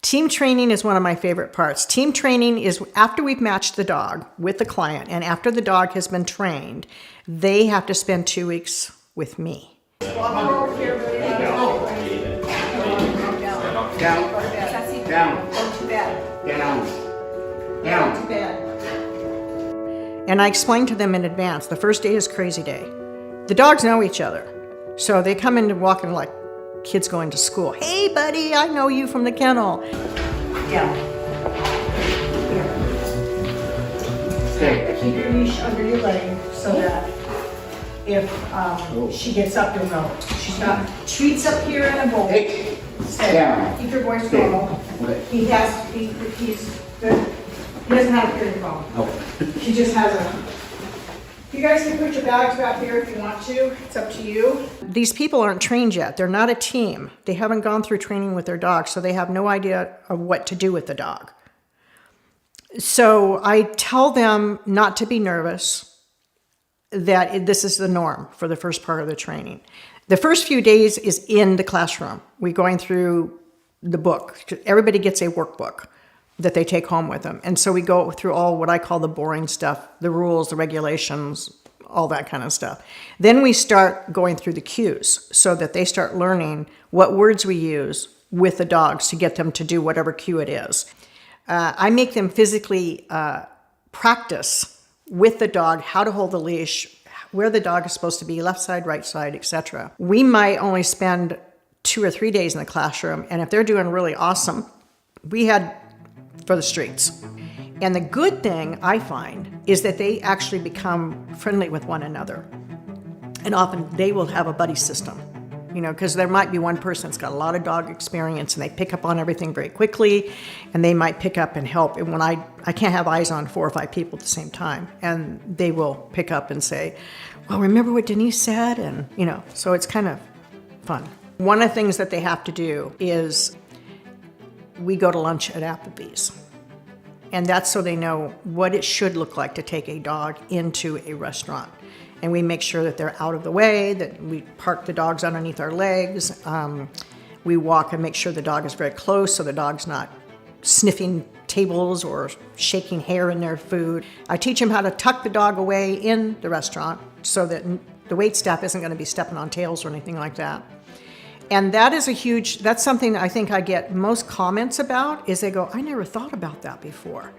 Team training is one of my favorite parts. Team training is after we've matched the dog with the client and after the dog has been trained, they have to spend 2 weeks with me. Down. And I explain to them in advance, the first day is crazy day. The dogs know each other. So they come in to walk in like kids going to school. Hey buddy, I know you from the kennel. Down. Keep your leash under your leg so that if she gets up, you'll know. She's got treats up here in a bowl. Down. Keep your voice normal. He's good. He doesn't have a hearing problem. He just has a. You guys can put your bags back here if you want to. It's up to you. These people aren't trained yet. They're not a team. They haven't gone through training with their dog, so they have no idea of what to do with the dog. So I tell them not to be nervous, that this is the norm for the first part of the training. The first few days is in the classroom. We're going through the book. Everybody gets a workbook that they take home with them. And so we go through all what I call the boring stuff, the rules, the regulations, all that kind of stuff. Then we start going through the cues so that they start learning what words we use with the dogs to get them to do whatever cue it is. I make them physically practice with the dog how to hold the leash, where the dog is supposed to be, left side, right side, etc. We might only spend 2 or 3 days in the classroom, and if they're doing really awesome, we had for the streets. And the good thing I find is that they actually become friendly with one another. And often they will have a buddy system, because there might be one person that's got a lot of dog experience and they pick up on everything very quickly and they might pick up and help. And when I can't have eyes on 4 or 5 people at the same time, and they will pick up and say, well, remember what Denise said? And, so it's kind of fun. One of the things that they have to do is we go to lunch at Applebee's. And that's so they know what it should look like to take a dog into a restaurant. And we make sure that they're out of the way, that we park the dogs underneath our legs. We walk and make sure the dog is very close so the dog's not sniffing tables or shaking hair in their food. I teach them how to tuck the dog away in the restaurant so that the wait staff isn't going to be stepping on tails or anything like that. And that's something I think I get most comments about, is they go, I never thought about that before.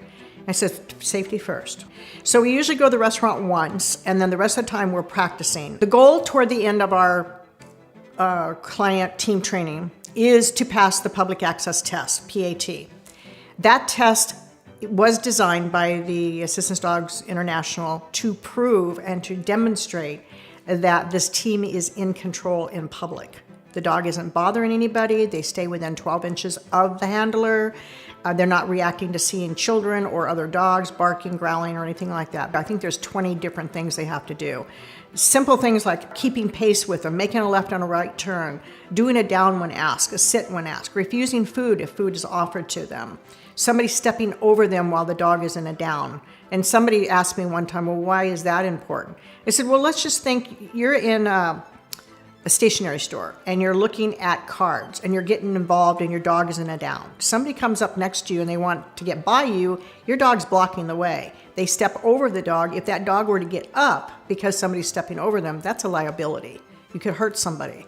I said, safety first. So we usually go to the restaurant once, and then the rest of the time we're practicing. The goal toward the end of our client team training is to pass the public access test, PAT. That test was designed by the Assistance Dogs International to prove and to demonstrate that this team is in control in public. The dog isn't bothering anybody. They stay within 12 inches of the handler. They're not reacting to seeing children or other dogs barking, growling, or anything like that. I think there's 20 different things they have to do. Simple things like keeping pace with them, making a left and a right turn, doing a down when asked, a sit when asked, refusing food if food is offered to them, somebody stepping over them while the dog is in a down. And somebody asked me one time, well, why is that important? I said, well, let's just think you're in a stationery store and you're looking at cards and you're getting involved and your dog is in a down. Somebody comes up next to you and they want to get by you, your dog's blocking the way. They step over the dog. If that dog were to get up because somebody's stepping over them, that's a liability. You could hurt somebody.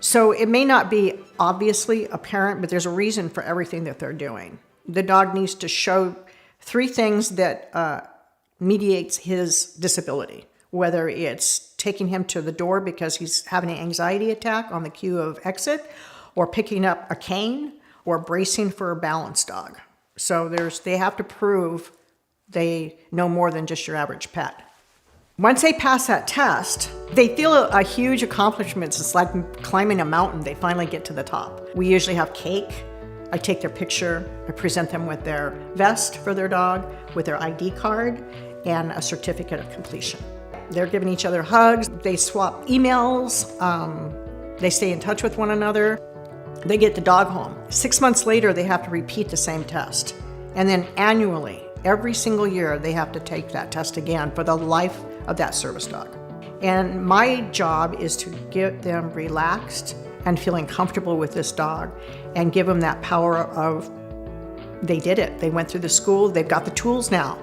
So it may not be obviously apparent, but there's a reason for everything that they're doing. The dog needs to show 3 things that mediates his disability, whether it's taking him to the door because he's having an anxiety attack on the cue of exit, or picking up a cane, or bracing for a balanced dog. So they have to prove they know more than just your average pet. Once they pass that test, they feel a huge accomplishment. It's like climbing a mountain. They finally get to the top. We usually have cake. I take their picture. I present them with their vest for their dog, with their ID card, and a certificate of completion. They're giving each other hugs. They swap emails. They stay in touch with one another. They get the dog home. 6 months later, they have to repeat the same test. And then annually, every single year, they have to take that test again for the life of that service dog. And my job is to get them relaxed and feeling comfortable with this dog and give them that power of they did it. They went through the school. They've got the tools now,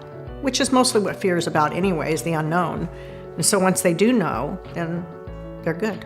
which is mostly what fear is about anyway, is the unknown. And so once they do know, then they're good.